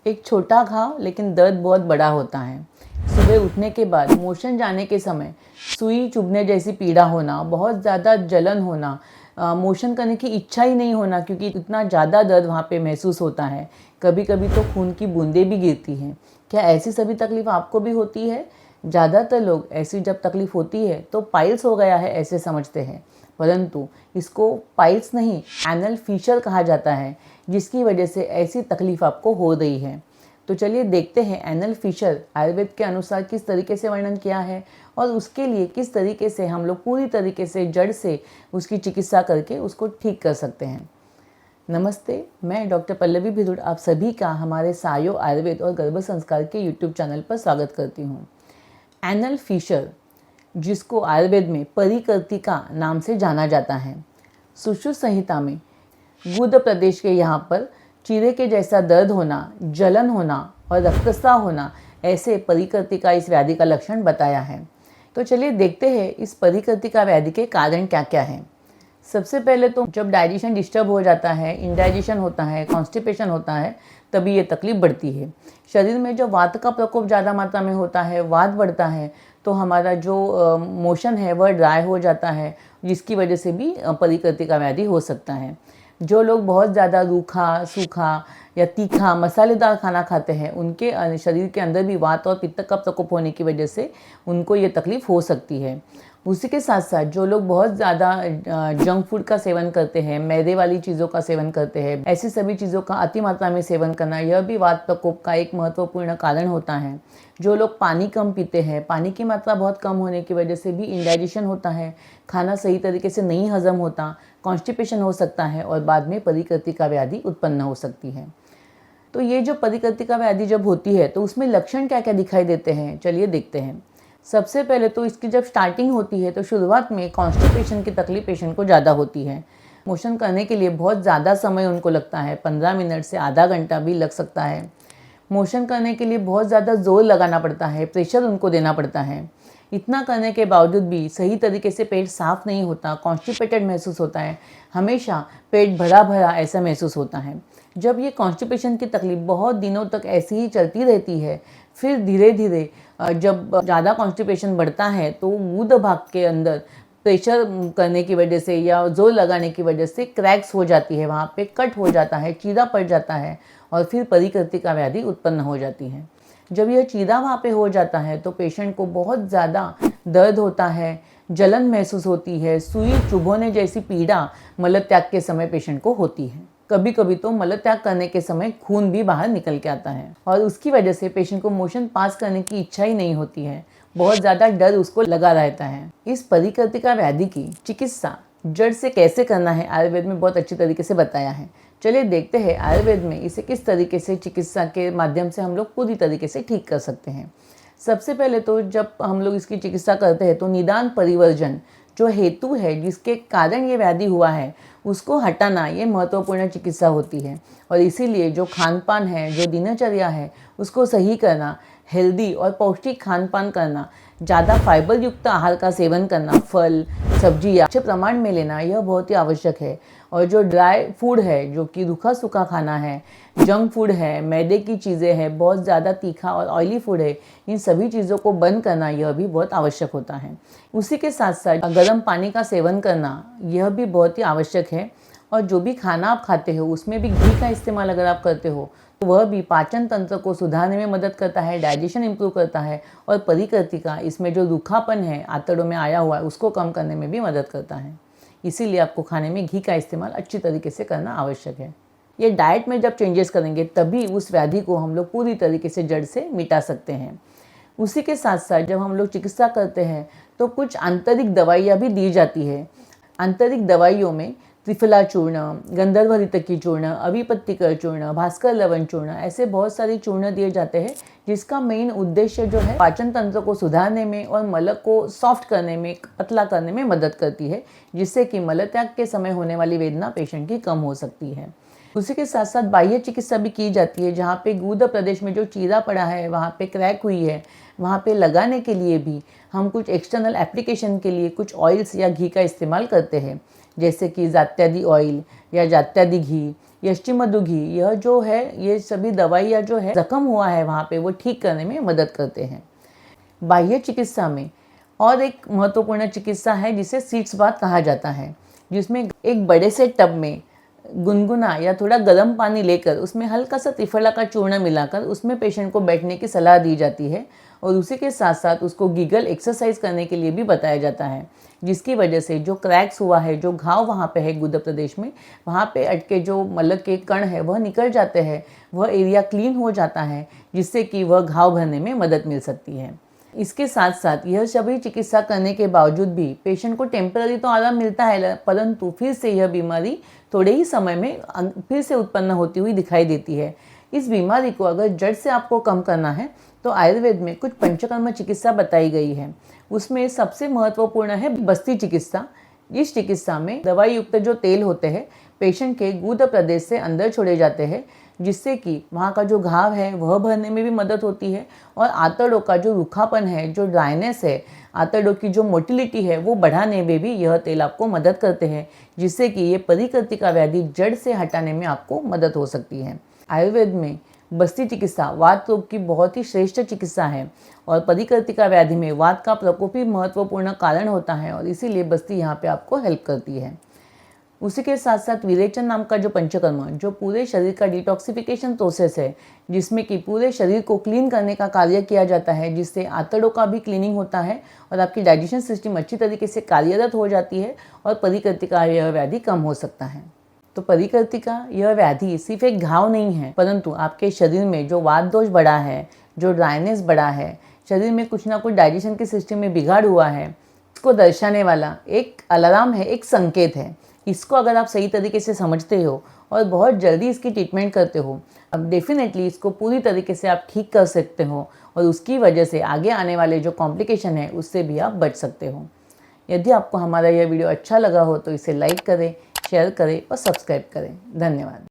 एक छोटा घाव लेकिन दर्द बहुत बड़ा होता है। सुबह उठने के बाद मोशन जाने के समय सुई चुभने जैसी पीड़ा होना, बहुत ज़्यादा जलन होना, मोशन करने की इच्छा ही नहीं होना क्योंकि इतना ज़्यादा दर्द वहाँ पे महसूस होता है। कभी कभी तो खून की बूंदें भी गिरती हैं। क्या ऐसी सभी तकलीफ़ आपको भी होती है? ज़्यादातर लोग ऐसी जब तकलीफ़ होती है तो पाइल्स हो गया है ऐसे समझते हैं, परंतु इसको पाइल्स नहीं, एनल फीशर कहा जाता है, जिसकी वजह से ऐसी तकलीफ़ आपको हो रही है। तो चलिए देखते हैं एनल फिशर आयुर्वेद के अनुसार किस तरीके से वर्णन किया है और उसके लिए किस तरीके से हम लोग पूरी तरीके से जड़ से उसकी चिकित्सा करके उसको ठीक कर सकते हैं। नमस्ते, मैं डॉक्टर पल्लवी भिरुड आप सभी का हमारे सायो आयुर्वेद और गर्भ संस्कार के यूट्यूब चैनल पर स्वागत करती हूँ। एनल फिशर, जिसको आयुर्वेद में परिकर्तिका नाम से जाना जाता है, सुश्रुत संहिता में गुद प्रदेश के यहाँ पर चीरे के जैसा दर्द होना, जलन होना और रक्तस्राव होना, ऐसे परिकर्तिका इस व्याधि का लक्षण बताया है। तो चलिए देखते हैं इस परिकर्तिका व्याधि के कारण क्या क्या हैं। सबसे पहले तो जब डाइजेशन डिस्टर्ब हो जाता है, इंडाइजेशन होता है, कॉन्स्टिपेशन होता है, तभी ये तकलीफ बढ़ती है। शरीर में जब वात का प्रकोप ज़्यादा मात्रा में होता है, वात बढ़ता है, तो हमारा जो मोशन है वह ड्राई हो जाता है, जिसकी वजह से भी परिकर्तिका व्याधि हो सकता है। जो लोग बहुत ज़्यादा रूखा, सूखा या तीखा, मसालेदार खाना खाते हैं, उनके शरीर के अंदर भी वात और पित्त का प्रकोप होने की वजह से उनको ये तकलीफ़ हो सकती है। उसी के साथ साथ जो लोग बहुत ज़्यादा जंक फूड का सेवन करते हैं, मैदे वाली चीज़ों का सेवन करते हैं, ऐसी सभी चीज़ों का अति मात्रा में सेवन करना, यह भी वात प्रकोप का एक महत्वपूर्ण कारण होता है। जो लोग पानी कम पीते हैं, पानी की मात्रा बहुत कम होने की वजह से भी इंडाइजेशन होता है, खाना सही तरीके से नहीं हजम होता, कॉन्स्टिपेशन हो सकता है और बाद में परिकर्तिका व्याधि उत्पन्न हो सकती है। तो ये जो परिकर्तिका व्याधि जब होती है तो उसमें लक्षण क्या क्या दिखाई देते हैं, चलिए देखते हैं। सबसे पहले तो इसकी जब स्टार्टिंग होती है तो शुरुआत में कॉन्स्टिपेशन की तकलीफ पेशेंट को ज़्यादा होती है। मोशन करने के लिए बहुत ज़्यादा समय उनको लगता है, 15 मिनट से आधा घंटा भी लग सकता है। मोशन करने के लिए बहुत ज़्यादा जोर लगाना पड़ता है, प्रेशर उनको देना पड़ता है। इतना करने के बावजूद भी सही तरीके से पेट साफ नहीं होता, कॉन्स्टिपेटेड महसूस होता है, हमेशा पेट भरा भरा ऐसा महसूस होता है। जब ये कॉन्स्टिपेशन की तकलीफ बहुत दिनों तक ऐसी ही चलती रहती है, फिर धीरे धीरे जब ज़्यादा कॉन्स्टिपेशन बढ़ता है तो गुद भाग के अंदर प्रेशर करने की वजह से या जोर लगाने की वजह से क्रैक्स हो जाती है, वहाँ पे कट हो जाता है, चीरा पड़ जाता है और फिर परिकर्तिका व्याधि उत्पन्न हो जाती है। जब यह चीरा वहाँ पे हो जाता है तो पेशेंट को बहुत ज़्यादा दर्द होता है, जलन महसूस होती है, सुई चुभोने जैसी पीड़ा मलत्याग के समय पेशेंट को होती है। कभी कभी तो मलत्याग करने के समय खून भी बाहर निकल के आता है और उसकी वजह से पेशेंट को मोशन पास करने की इच्छा ही नहीं होती है, बहुत ज़्यादा डर उसको लगा रहता है। इस परिकर्तिका व्याधि की चिकित्सा जड़ से कैसे करना है आयुर्वेद में बहुत अच्छी तरीके से बताया है। चलिए देखते हैं आयुर्वेद में इसे किस तरीके से चिकित्सा के माध्यम से हम लोग पूरी तरीके से ठीक कर सकते हैं। सबसे पहले तो जब हम लोग इसकी चिकित्सा करते हैं तो निदान परिवर्जन जो हेतु है, जिसके कारण ये व्याधि हुआ है, उसको हटाना ये महत्वपूर्ण चिकित्सा होती है। और इसीलिए जो खान पान है, जो दिनचर्या है, उसको सही करना, हेल्दी और पौष्टिक खान पान करना, ज़्यादा फाइबर युक्त आहार का सेवन करना, फल सब्जियाँ अच्छे प्रमाण में लेना, यह बहुत ही आवश्यक है। और जो ड्राई फूड है, जो कि रूखा सूखा खाना है, जंक फूड है, मैदे की चीज़ें हैं, बहुत ज़्यादा तीखा और ऑयली फूड है, इन सभी चीज़ों को बंद करना यह भी बहुत आवश्यक होता है। उसी के साथ साथ गर्म पानी का सेवन करना यह भी बहुत ही आवश्यक है। और जो भी खाना आप खाते हो उसमें भी घी का इस्तेमाल अगर आप करते हो तो वह भी पाचन तंत्र को सुधारने में मदद करता है, डाइजेशन इंप्रूव करता है और परिकर्तिका, इसमें जो रूखापन है आंतड़ों में आया हुआ है, उसको कम करने में भी मदद करता है। इसीलिए आपको खाने में घी का इस्तेमाल अच्छी तरीके से करना आवश्यक है। ये डाइट में जब चेंजेस करेंगे तभी उस व्याधि को हम लोग पूरी तरीके से जड़ से मिटा सकते हैं। उसी के साथ साथ जब हम लोग चिकित्सा करते हैं तो कुछ आंतरिक दवाइयाँ भी दी जाती है। आंतरिक दवाइयों में त्रिफला चूर्ण, गंधर्व हरितकी चूर्ण, अभिपत्तिकर चूर्ण, भास्कर लवण चूर्ण, ऐसे बहुत सारे चूर्ण दिए जाते हैं, जिसका मेन उद्देश्य जो है पाचन तंत्र को सुधारने में और मल को सॉफ्ट करने में, पतला करने में मदद करती है, जिससे कि मलत्याग के समय होने वाली वेदना पेशेंट की कम हो सकती है। उसी के साथ साथ बाह्य चिकित्सा भी की जाती है, जहाँ पे गुद प्रदेश में जो चीरा पड़ा है, वहाँ पे क्रैक हुई है, वहाँ पे लगाने के लिए भी हम कुछ एक्सटर्नल एप्लीकेशन के लिए कुछ ऑयल्स या घी का इस्तेमाल करते हैं, जैसे कि जात्यादि ऑयल या जात्यादि घी यष्टिमधु घी, यह जो है ये सभी दवाइयाँ जो है जख्म हुआ है वहाँ पे वो ठीक करने में मदद करते हैं। बाह्य चिकित्सा में और एक महत्वपूर्ण चिकित्सा है जिसे सीड्स बाथ कहा जाता है, जिसमें एक बड़े से टब में गुनगुना या थोड़ा गर्म पानी लेकर उसमें हल्का सा त्रिफला का चूर्ण मिलाकर उसमें पेशेंट को बैठने की सलाह दी जाती है और उसी के साथ साथ उसको गीगल एक्सरसाइज करने के लिए भी बताया जाता है, जिसकी वजह से जो क्रैक्स हुआ है, जो घाव वहाँ पे है गुदा प्रदेश में, वहाँ पे अटके जो मलक के कण है वह निकल जाते हैं, वह एरिया क्लीन हो जाता है, जिससे कि वह घाव भरने में मदद मिल सकती है। इसके साथ साथ यह सभी चिकित्सा करने के बावजूद भी पेशेंट को टेम्पररी तो आराम मिलता है, परंतु फिर से यह बीमारी थोड़े ही समय में फिर से उत्पन्न होती हुई दिखाई देती है। इस बीमारी को अगर जड़ से आपको कम करना है तो आयुर्वेद में कुछ पंचकर्म चिकित्सा बताई गई है। उसमें सबसे महत्वपूर्ण है बस्ती चिकित्सा। इस चिकित्सा में दवाई युक्त जो तेल होते हैं पेशेंट के गुद प्रदेश से अंदर छोड़े जाते हैं, जिससे कि वहाँ का जो घाव है वह भरने में भी मदद होती है और आंतड़ों का जो रूखापन है, जो ड्राइनेस है, आंतड़ों की जो मोटिलिटी है वो बढ़ाने में भी यह तेल आपको मदद करते हैं, जिससे कि ये परिकृतिका व्याधि जड़ से हटाने में आपको मदद हो सकती है। आयुर्वेद में बस्ती चिकित्सा वात रोग की बहुत ही श्रेष्ठ चिकित्सा है और परिकृतिका व्याधि में वात का प्रकोप ही महत्वपूर्ण कारण होता है और इसीलिए बस्ती यहाँ पे आपको हेल्प करती है। उसी के साथ साथ विरेचन नाम का जो पंचकर्म, जो पूरे शरीर का डिटॉक्सिफिकेशन प्रोसेस है, जिसमें कि पूरे शरीर को क्लीन करने का कार्य किया जाता है, जिससे आंतड़ों का भी क्लीनिंग होता है और आपकी डाइजेशन सिस्टम अच्छी तरीके से कार्यरत हो जाती है और परिकृतिका यह व्याधि कम हो सकता है। तो परिकृतिका यह व्याधि सिर्फ एक घाव नहीं है, परंतु आपके शरीर में जो वात दोष बढ़ा है, जो ड्राइनेस बढ़ा है, शरीर में कुछ ना कुछ डाइजेशन के सिस्टम में बिगाड़ हुआ है, इसको दर्शाने वाला एक अलार्म है, एक संकेत है। इसको अगर आप सही तरीके से समझते हो और बहुत जल्दी इसकी ट्रीटमेंट करते हो, अब डेफिनेटली इसको पूरी तरीके से आप ठीक कर सकते हो और उसकी वजह से आगे आने वाले जो कॉम्प्लिकेशन है उससे भी आप बच सकते हो। यदि आपको हमारा यह वीडियो अच्छा लगा हो तो इसे लाइक करें, शेयर करें और सब्सक्राइब करें। धन्यवाद।